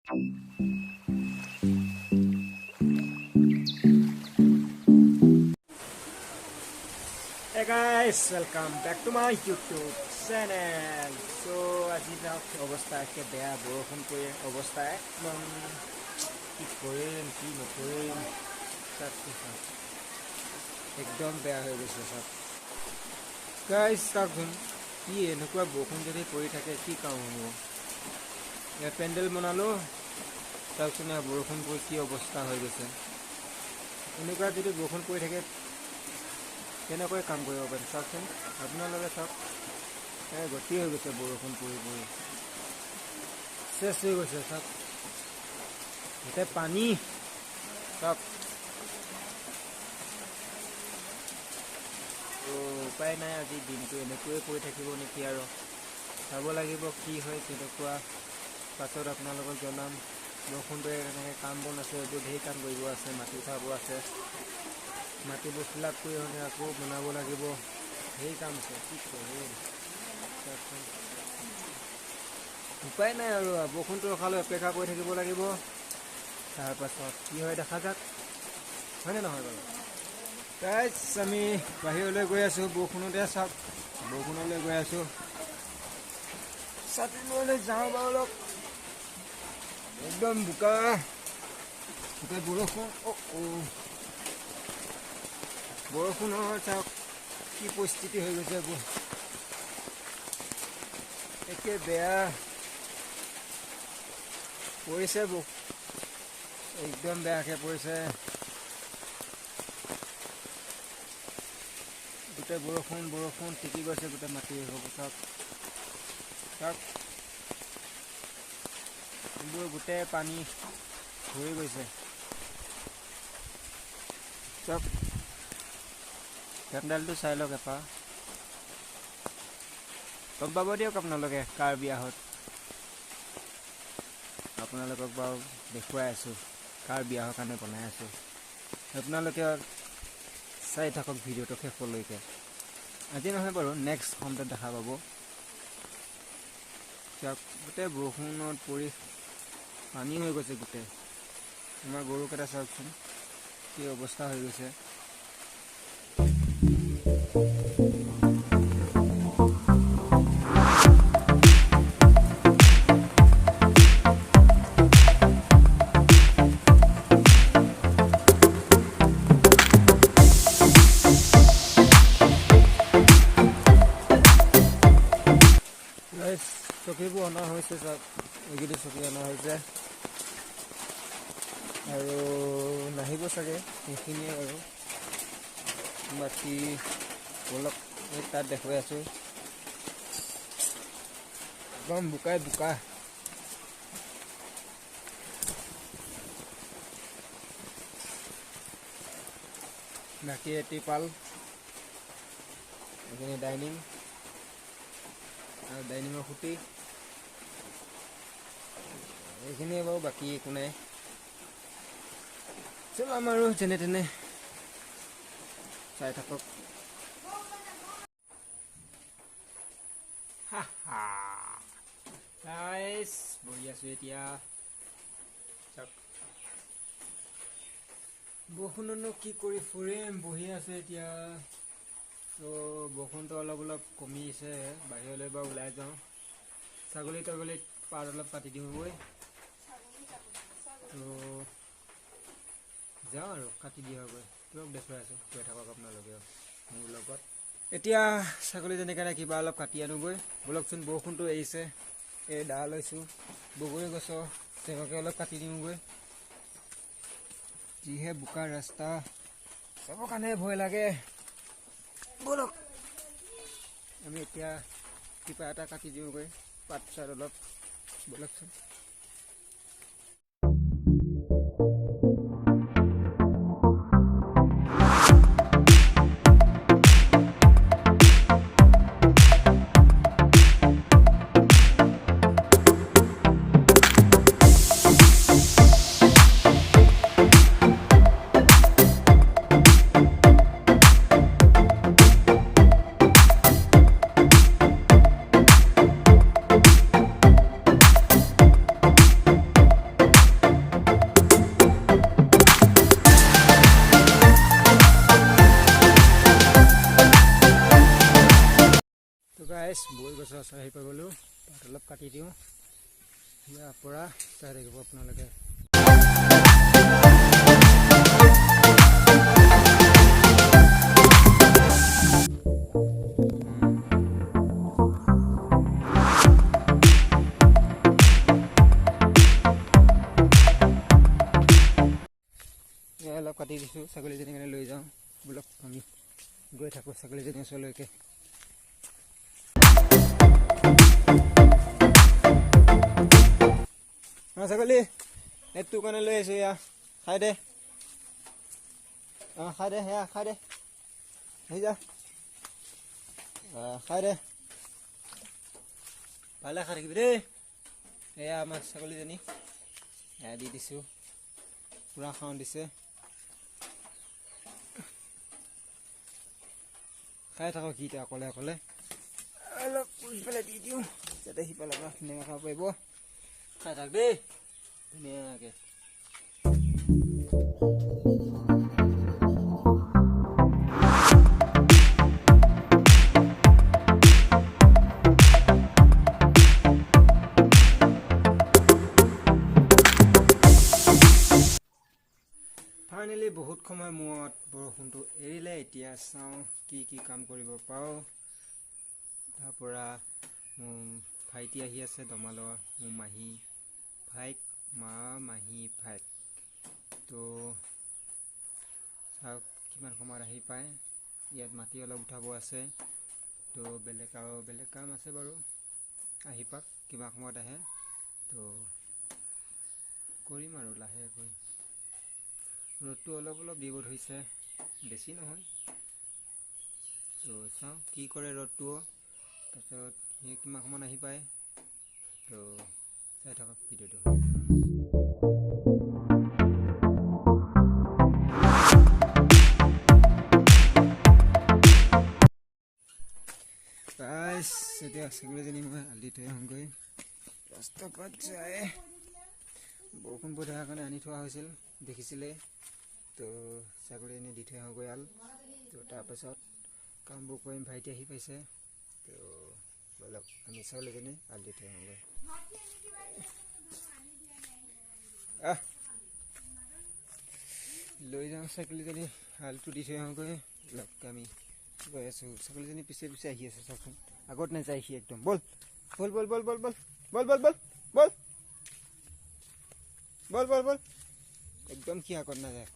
Hey guys, welcome back to my YouTube channel. So আজি যাওক অৱস্থা একে বেয়া বৰষুণ পৰি অৱস্থা একদম কি কৰিম কি নকৰিম একদম বেয়া হৈ গৈছে সব গাইজ চাওকচোন কি এনেকুৱা বৰষুণ যদি পৰি থাকে কি কাম হ'ব ইয়াত পেণ্ডেল বনালোঁ চাওকচোন বৰষুণ পৰি কি অৱস্থা হৈ গৈছে এনেকুৱা যদি বৰষুণ পৰি থাকে কেনেকৈ কাম কৰিব পাৰি চাওকচোন আপোনালোকে চাওক গতি হৈ গৈছে বৰষুণ পৰি পৰি চেচ হৈ গৈছে চাওক ইয়াতে পানী চাওক উপায় নাই আজি দিনটো এনেকৈয়ে পৰি থাকিব নেকি আৰু চাব লাগিব কি হয় কেনেকুৱা পাছত আপোনালোকক জনাম বৰষুণটোৱে এনেকৈ কাম বন আছে এইবোৰ ঢেৰ কাম কৰিব আছে মাটি উঠাব আছে মাটিবোৰ ফিলাপ কৰি হ'লে আকৌ বনাব লাগিব সেই কাম আছে কি কৰিম উপায় নাই আৰু বৰষুণটো ৰখালৈ অপেক্ষা কৰি থাকিব লাগিব তাৰপাছত কি হয় দেখা যাক হয়নে নহয় বাৰু গাইজ আমি বাহিৰলৈ গৈ আছোঁ বৰষুণতে চাওক বৰষুণলৈ গৈ আছোঁ ছাতি লৈ যাওঁ বাৰু অলপ একদম বোকা গোটেই বৰষুণ বৰষুণৰ চাওক কি পৰিস্থিতি হৈ গৈছে একে বেয়া পৰিছে একদম বেয়াকৈ পৰিছে গোটেই বৰষুণ টিকি গৈছে গোটেই মাটি হ'ব চাওক এইবোৰ গোটেই পানী ভৰি গৈছে চাওক পেণ্ডেলটো চাই লওক এপাৰ গম পাব দিয়ক আপোনালোকে কাৰ বিয়াহত আপোনালোকক বাৰু দেখুৱাই আছোঁ কাৰ বিয়াহৰ কাৰণে বনাই আছোঁ আপোনালোকে চাই থাকক ভিডিঅ'টো শেষলৈকে আজি নহয় বাৰু নেক্সট খণ্ডত দেখা পাব চাওক গোটেই বৰষুণত পৰি পানী হৈ গৈছে গোটেই আমাৰ গৰুকেইটা চাওকচোন কি অৱস্থা হৈ গৈছে চকীবোৰ অনা হৈছে চাওক এইকেইটি চকী অনা হৈছে আৰু নাহিব চাগে সেইখিনিয়ে আৰু বাকী অলপ তাত দেখুৱাই আছোঁ একদম বোকা বাকী টিপাল এইখিনি ডাইনিং আৰু ডাইনিঙৰ খুঁটি এইখিনিয়ে বাৰু বাকী একো নাই চলাম আৰু যেনে তেনে চাই থাকক বহি আছোঁ এতিয়া চাওক বৰষুণনো কি কৰি ফুৰিম বহি আছোঁ এতিয়া তো বৰষুণটো অলপ কমিছে বাহিৰলৈ বাৰু ওলাই যাওঁ ছাগলী পাত অলপ কাটি দিওঁগৈ তো যাওঁ আৰু কাটি দিয়াগৈ তেওঁক দেখুৱাই আছোঁ গৈ থাকক আপোনালোকে মোৰ লগত এতিয়া ছাগলীজনীৰ কিবা অলপ কাটি আনোগৈ বলকচোন বৰষুণটো এৰিছে এই দা লৈছোঁ বগৰী গছৰ তেওঁকে অলপ কাটি দিওঁগৈ যিহে বোকা ৰাস্তা চবৰ কাৰণে ভয় লাগে বলক আমি এতিয়া কিবা এটা কাটি দিওঁগৈ পাত চাত অলপ বলকচোন গাইছ বৈ গছৰ ওচৰ আহি পাই গ'লোঁ পাত অলপ কাটি দিওঁ ইয়াৰ পৰা চাই থাকিব আপোনালোকে অলপ কাটি দিছোঁ ছাগলীজনী কাৰণে লৈ যাওঁ বোলক আমি গৈ থাকোঁ ছাগলীজনীৰ ওচৰলৈকে ছাগলী এইটো কাৰণে লৈ আহিছোঁ এয়া খাই দে খাই দে সেয়া খাই দে আহি যা খাই দে ভালে খাই থাকিবি দেই এয়া আমাৰ ছাগলীজনী এয়া দি দিছোঁ পুৰা খাওঁ দিছে খাই থাকক কি অকলে অকলে অলপ পুহি পেলাই দি দিওঁ যাতে সিফালে পৰা ধুনীয়াকৈ খাব পাৰিব খাই থাক দেই ধুনীয়াকৈ ফাইনেলি বহুত সময় মূৰত বৰষুণটো এৰিলে এতিয়া চাওঁ কি কি কাম কৰিব পাৰোঁ তাৰ পৰা মোৰ ভাইটি আহি আছে দমালৰ মোৰ মাহী ভাইক মাহী ভাইক তো চাওক কিমান সময়ত আহি পায় ইয়াত মাটি অলপ উঠাব আছে তো বেলেগ কাম আছে বাৰু আহি পাওক কিমান সময়ত আহে তো কৰিম আৰু লাহেকৈ ৰ'দটো অলপ দিব ধৰিছে বেছি নহয় তো চাওঁ কি কৰে ৰ'দটো তাৰপিছত সি কিমান সময়ত আহি পায় তো চাই থাকক ভিডিঅ'টো গাইছ এতিয়া ছাগলীজনী মই আলি থৈ আহোঁগৈ ৰাস্তা পাত যায় বৰষুণ পৰি থকাৰ কাৰণে আনি থোৱা হৈছিল দেখিছিলে তো ছাগলীজনী দি থৈ আহোঁগৈ আল তো তাৰপাছত কামবোৰ কৰিম ভাইটি আহি পাইছে তো বলক আমি ছাগলীজনী আল দি থৈ আহোঁগৈ লৈ যাওঁ ছাগলীজনী আলটো দি থৈ আহোঁগৈ বলক আমি গৈ আছোঁ ছাগলীজনী পিছে পিছে আহি আছে চাওকচোন আগত নাযায় সি একদম বল বল বল বল বল বল বল বল বল বল বল বল বল একদম সি আগত নাযায়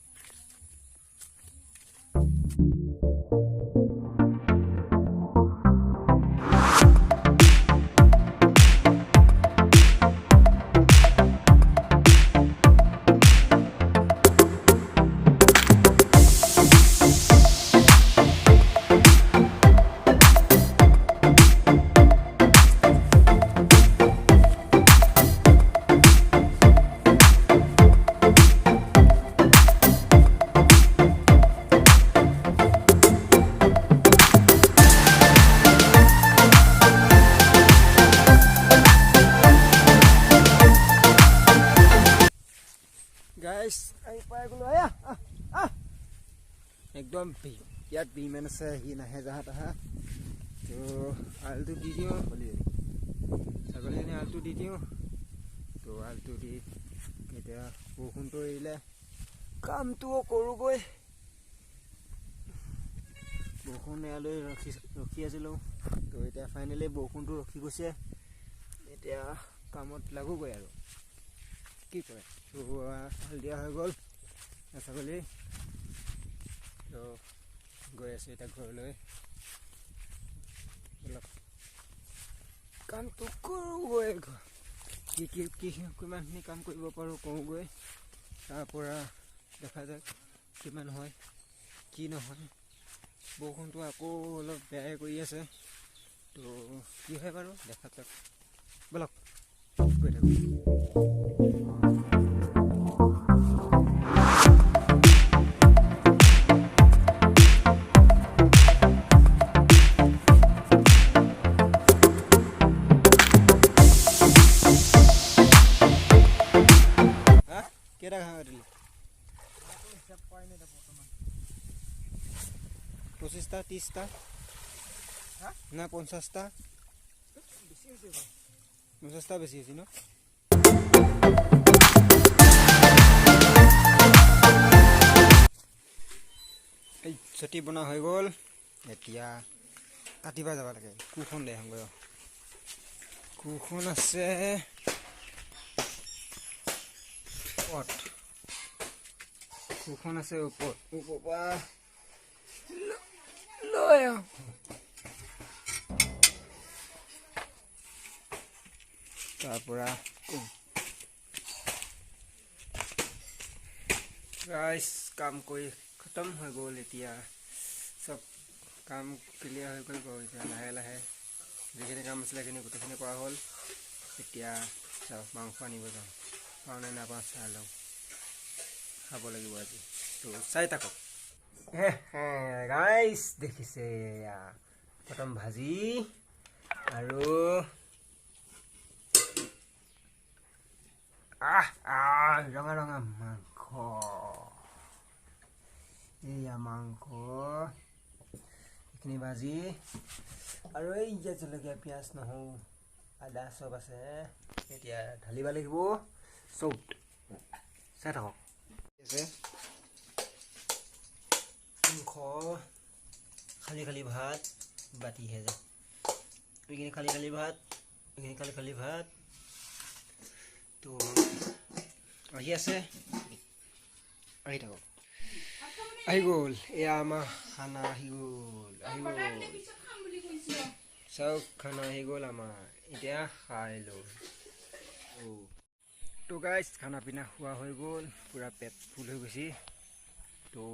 গাইছ আহি পাই গ'লো একদম ইয়াত বিমান আছে সি নাহে জাহা তাহা তো আলটো দি দিওঁ ছাগলীজনী আলটো দি দিওঁ তো আলটো দি এতিয়া বৰষুণটো এৰিলে কামটোও কৰোঁগৈ বৰষুণ এয়ালৈ ৰখি আছিলোঁ তো এতিয়া ফাইনেলি বৰষুণটো ৰখি গৈছে এতিয়া কামত লাগোগৈ আৰু কি কৰে তো হাল দিয়া হৈ গ'ল ছাগলী তো গৈ আছোঁ এতিয়া ঘৰলৈ অলপ কামটো কৰোঁগৈ কিমানখিনি কাম কৰিব পাৰোঁ কৰোঁগৈ তাৰপৰা দেখা যাওক কিমান হয় কি নহয় বৰষুণটো আকৌ অলপ বেয়াই কৰি আছে তো কি হয় বাৰু দেখা যাওক ব'লক গৈ থাকোঁ কেইটা ঘাঁহ কাটিলি 25টা 30টা না 50টা মচেষ্টা বেছি হৈছে ন এই চটি বনা হৈ গ'ল এতিয়া কাটিবা যাব লাগে কুখন দে হংগ কুখন আছে কুখন আছে ওপৰ লৈ তাৰপৰা গাইছ কাম কৰি খতম হৈ গ'ল এতিয়া চব কাম ক্লিয়াৰ হৈ গ'ল বাৰু এতিয়া লাহে লাহে যিখিনি কাম আছিলে সেইখিনি গোটেইখিনি কৰা হ'ল এতিয়া চাওক মাংস আনিব যাওঁ পাওঁ নে নাপাওঁ চাই লওঁ খাব লাগিব আজি তো চাই থাকক গাইছ দেখিছে প্ৰথম ভাজি আৰু ৰঙা ৰঙা মাংস এয়া মাংস এইখিনি ভাজি আৰু এই যে জলকীয়া পিঁয়াজ নহৰু আদা চব আছে এতিয়া ঢালিব লাগিব চব চাই থাকক আছে মাংস খালি খালি ভাত বাতিহে যায় এইখিনি খালি খালি ভাত এইখিনি খালি খালি ভাত তো আহি আছে আহি থাকক আহি গ'ল এয়া আমাৰ খানা আহি গ'ল চাওক খানা আহি গ'ল আমাৰ এতিয়া খাই লওঁ তো গাইছ খানা পিনা খোৱা হৈ গ'ল পূৰা পেট ফুল হৈ গৈছে তো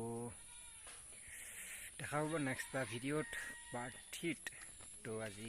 দেখা হ'ব নেক্সট ভিডিঅ'ত পাৰ্ট 3 তো আজি